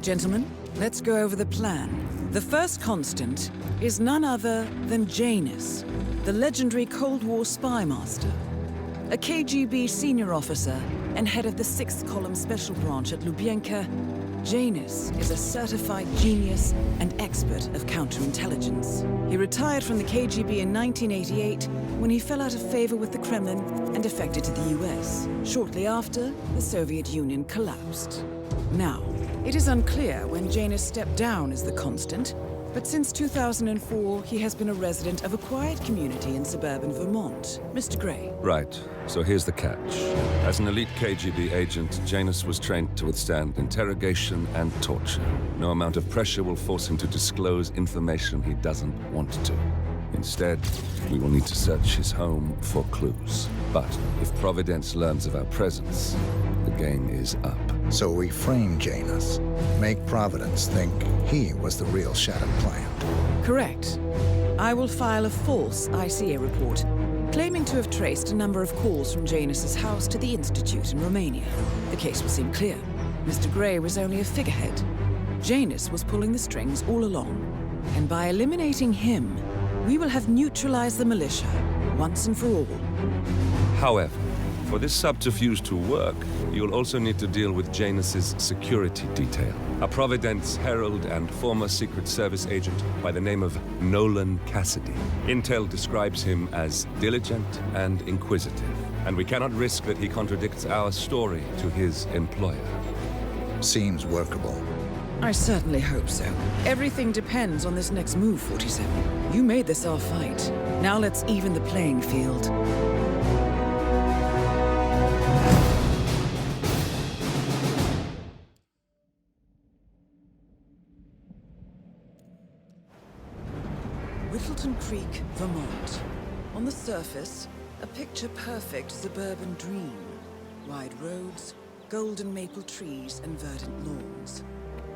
Gentlemen, let's go over the plan. The first constant is none other than Janus, the legendary Cold War spy master. A KGB senior officer and head of the 6th Column Special Branch at Lubyanka, Janus is a certified genius and expert of counterintelligence. He retired from the KGB in 1988 when he fell out of favor with the Kremlin and defected to the US. Shortly after, the Soviet Union collapsed. Now, it is unclear when Janus stepped down as the constant, but since 2004, he has been a resident of a quiet community in suburban Vermont. Mr. Gray. Right. So here's the catch. As an elite KGB agent, Janus was trained to withstand interrogation and torture. No amount of pressure will force him to disclose information he doesn't want to. Instead, we will need to search his home for clues. But if Providence learns of our presence, the game is up. So we frame Janus, make Providence think he was the real shattered plant. Correct. I will file a false ICA report, claiming to have traced a number of calls from Janus's house to the Institute in Romania. The case will seem clear. Mr. Gray was only a figurehead. Janus was pulling the strings all along. And by eliminating him, we will have neutralized the militia, once and for all. However, for this subterfuge to work, you'll also need to deal with Janus's security detail. A Providence herald and former Secret Service agent by the name of Nolan Cassidy. Intel describes him as diligent and inquisitive, and we cannot risk that he contradicts our story to his employer. Seems workable. I certainly hope so. Everything depends on this next move, 47. You made this our fight. Now let's even the playing field. Whittleton Creek, Vermont. On the surface, a picture-perfect suburban dream. Wide roads, golden maple trees, and verdant lawns.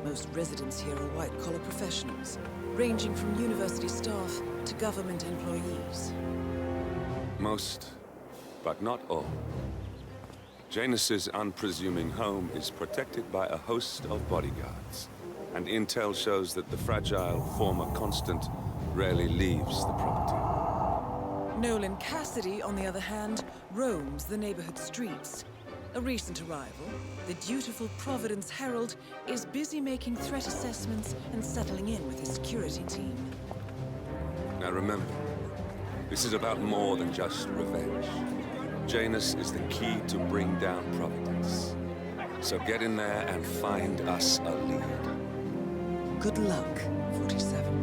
Most residents here are white-collar professionals, ranging from university staff to government employees. Most, but not all. Janus's unpresuming home is protected by a host of bodyguards, and intel shows that the fragile former constant rarely leaves the property. Nolan Cassidy, on the other hand, roams the neighborhood streets. A recent arrival, the dutiful Providence Herald is busy making threat assessments and settling in with his security team. Now remember, this is about more than just revenge. Janus is the key to bring down Providence. So get in there and find us a lead. Good luck, 47.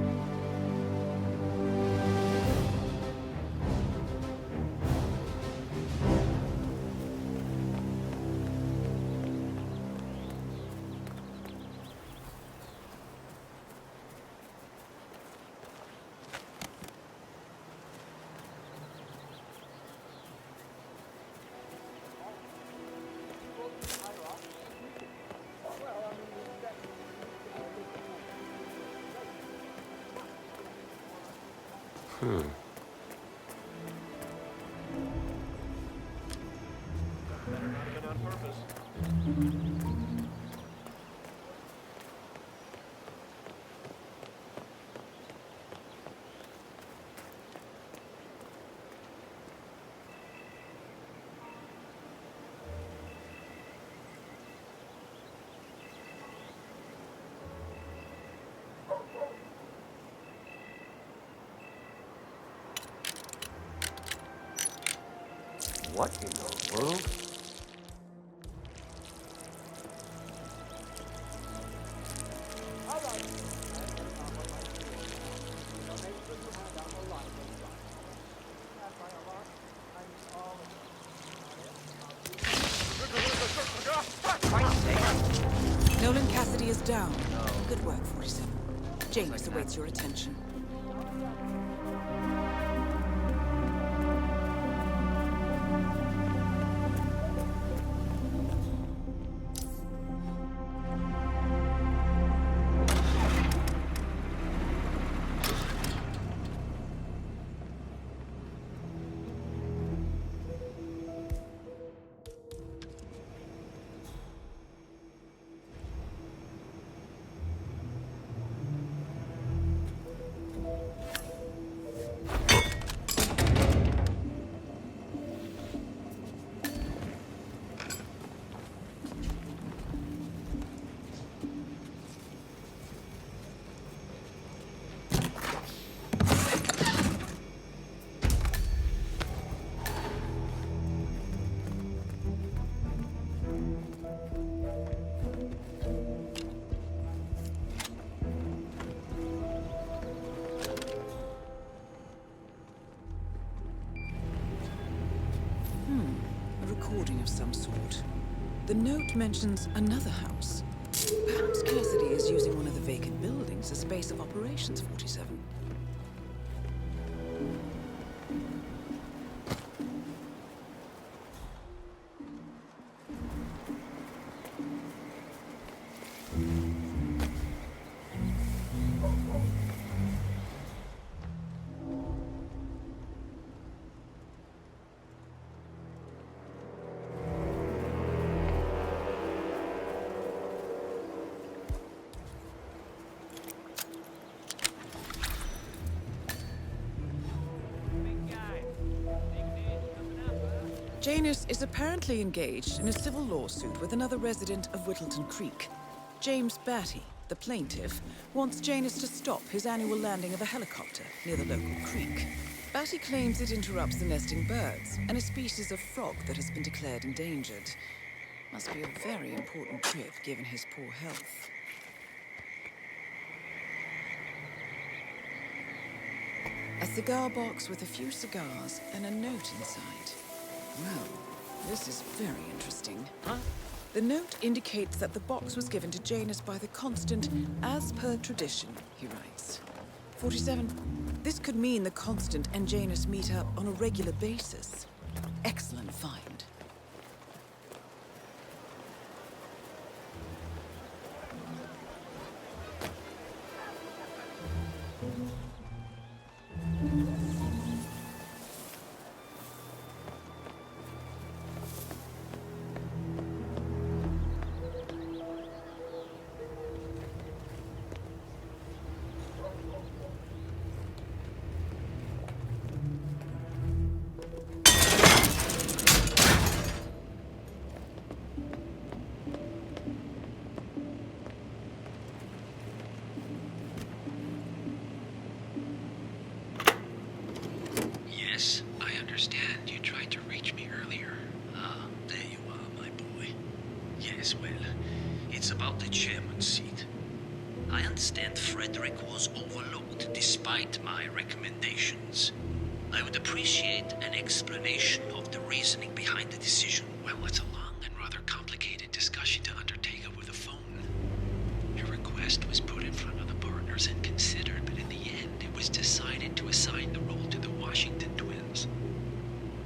What in the world? Nolan Cassidy is down. Good work, 47. Janus awaits your attention. some sort. The note mentions another house. Perhaps Cassidy is using one of the vacant buildings as a base of operations, 47. Janus is apparently engaged in a civil lawsuit with another resident of Whittleton Creek. James Batty, the plaintiff, wants Janus to stop his annual landing of a helicopter near the local creek. Batty claims it interrupts the nesting birds and a species of frog that has been declared endangered. Must be a very important trip given his poor health. A cigar box with a few cigars and a note inside. Well, this is very interesting. Huh? The note indicates that the box was given to Janus by the Constant as per tradition, he writes. 47. This could mean the Constant and Janus meet up on a regular basis. Excellent find. Yes, I understand. You tried to reach me earlier. Ah, there you are, my boy. Yes, well, it's about the chairman's seat. I understand Frederick was overlooked despite my recommendations. I would appreciate an explanation of the reasoning behind the decision. Well, it's a long and rather complicated discussion to undertake over the phone. Your request was put in front of the partners and considered, but in the end, it was decided to assign the role to the Washington twins.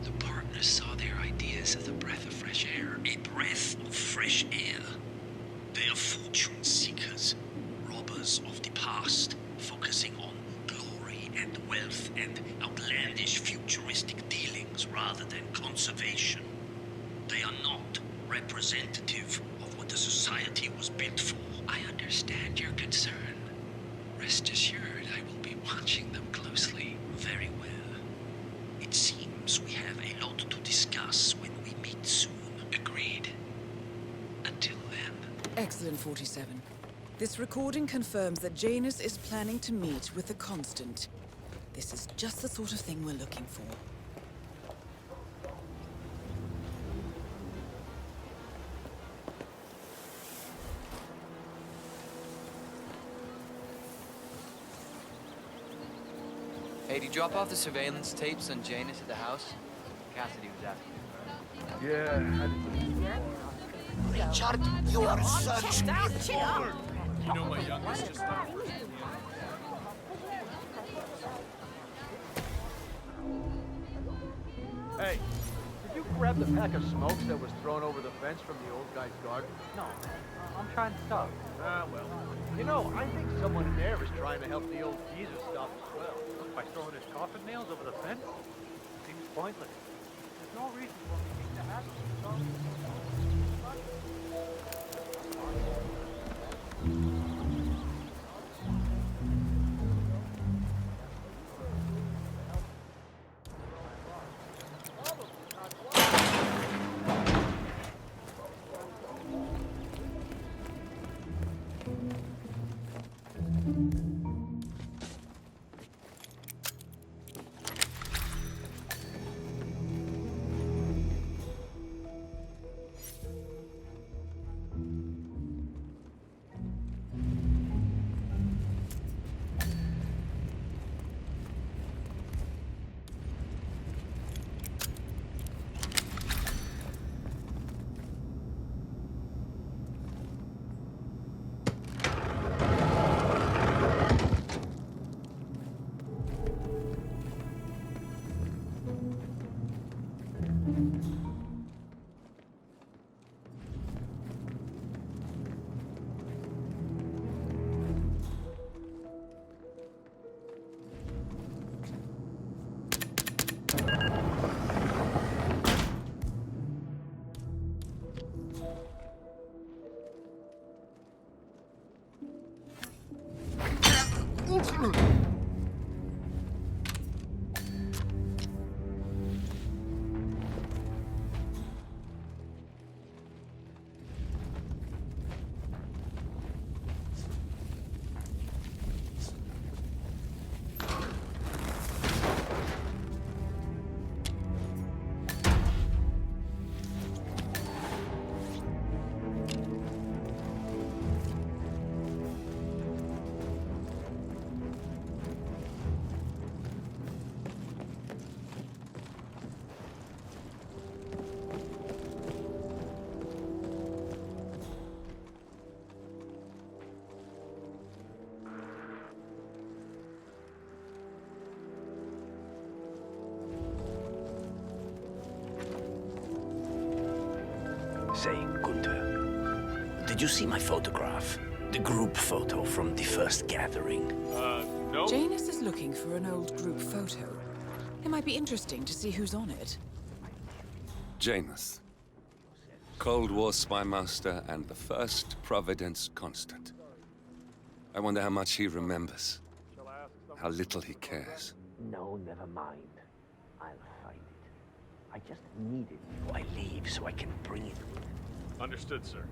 The partners saw their ideas as a breath of fresh air. A breath of fresh air. They are fortune seekers, robbers of the past, focusing on glory and wealth and outlandish futuristic dealings rather than conservation. They are not representative of what the society was built for. I understand your concern. Rest assured, I will be watching them closely. Very well. It seems we have a lot to discuss when we meet soon. Agreed. Until then. Excellent, 47. This recording confirms that Janus is planning to meet with the Constant. This is just the sort of thing we're looking for. Hey, did you drop off the surveillance tapes on Janus at the house? Cassidy was asking. Yeah. Richard, you are such a fool! You know my youngest just left. Hey, did you grab the pack of smokes that was thrown over the fence from the old guy's garden? No, I'm trying to stop. Ah, well. You know, I think someone in there is trying to help the old geezer stop as well. By throwing his coffin nails over the fence? Seems pointless. There's no reason for me to have Say, Gunther, did you see my photograph? The group photo from the first gathering? No. Janus is looking for an old group photo. It might be interesting to see who's on it. Janus. Cold War spy master and the first Providence constant. I wonder how much he remembers. How little he cares. No, never mind. I'll find it. I just need it before I leave so I can bring it with me. Understood, sir.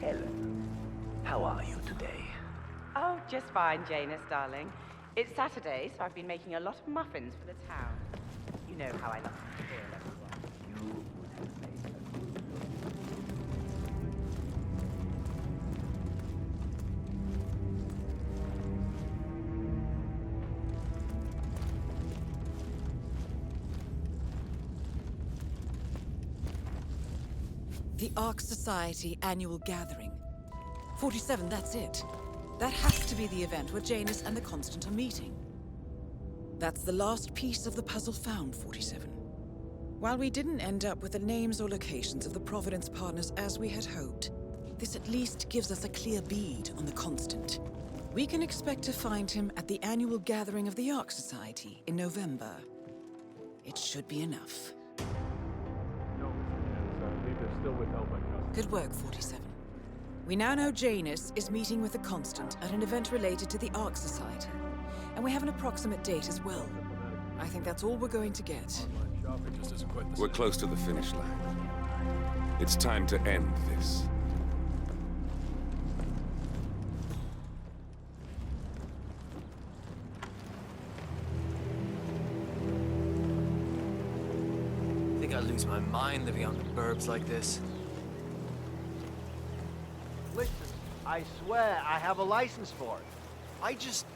Helen, how are you today? Oh, just fine, Janus, darling. It's Saturday, so I've been making a lot of muffins for the town. You know how I love to spoil everyone. You would have made a good The Ark Society annual gathering. 47, that's it. That has to be the event where Janus and the Constant are meeting. That's the last piece of the puzzle found, 47. While we didn't end up with the names or locations of the Providence partners as we had hoped, this at least gives us a clear bead on the Constant. We can expect to find him at the annual gathering of the Ark Society in November. It should be enough. No, I believe they're still withheld by customs. Good work, 47. We now know Janus is meeting with the Constant at an event related to the Ark Society. And we have an approximate date as well. I think that's all we're going to get. We're close to the finish line. It's time to end this. I think I'd lose my mind living out in the burbs like this. Listen, I swear I have a license for it. I just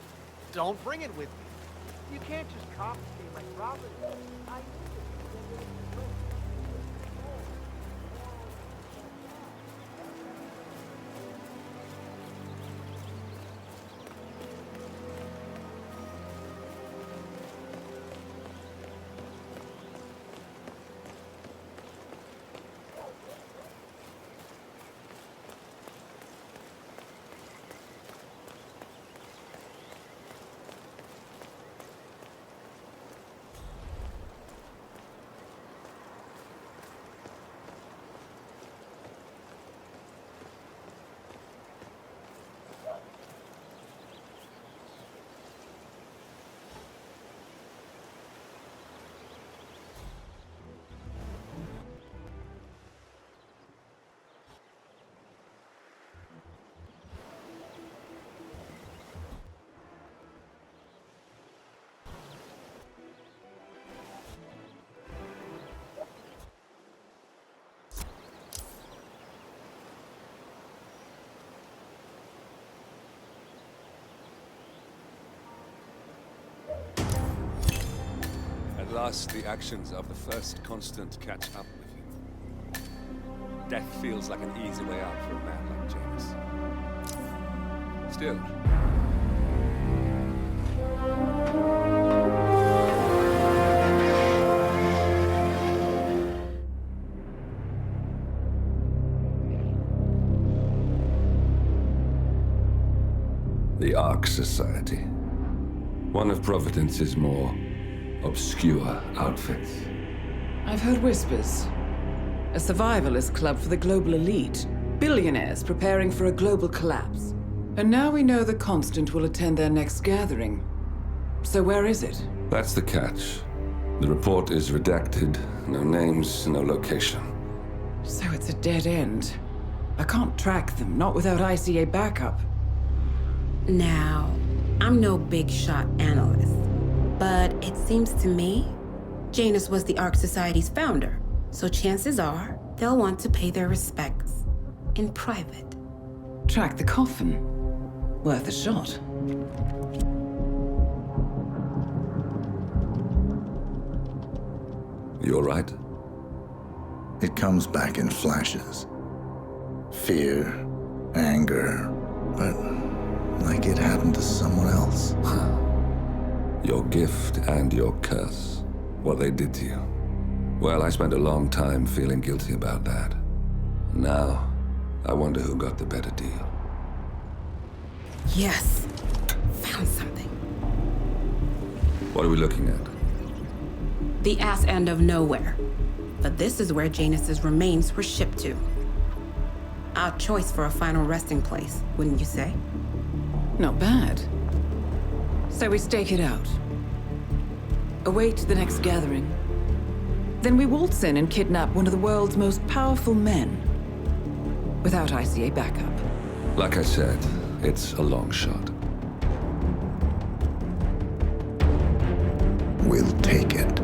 don't bring it with me. You can't just confiscate my property. I need it. last the actions of the first constant catch up with you. Death feels like an easy way out for a man like Janus. Still, the Ark Society. One of Providence's more obscure outfits. I've heard whispers. A survivalist club for the global elite. Billionaires preparing for a global collapse. And now we know the Constant will attend their next gathering. So where is it? That's the catch. The report is redacted. No names, no location. So it's a dead end. I can't track them, not without ICA backup. Now, I'm no big shot analyst, but it seems to me Janus was the Ark Society's founder, so chances are they'll want to pay their respects in private. Track the coffin. Worth a shot. You all right? It comes back in flashes. Fear, anger, but like it happened to someone else. Your gift and your curse. What they did to you. Well, I spent a long time feeling guilty about that. Now, I wonder who got the better deal. Yes, found something. What are we looking at? The ass end of nowhere. But this is where Janus's remains were shipped to. Our choice for a final resting place, wouldn't you say? Not bad. So we stake it out. Await the next gathering. Then we waltz in and kidnap one of the world's most powerful men. Without ICA backup. Like I said, it's a long shot. We'll take it.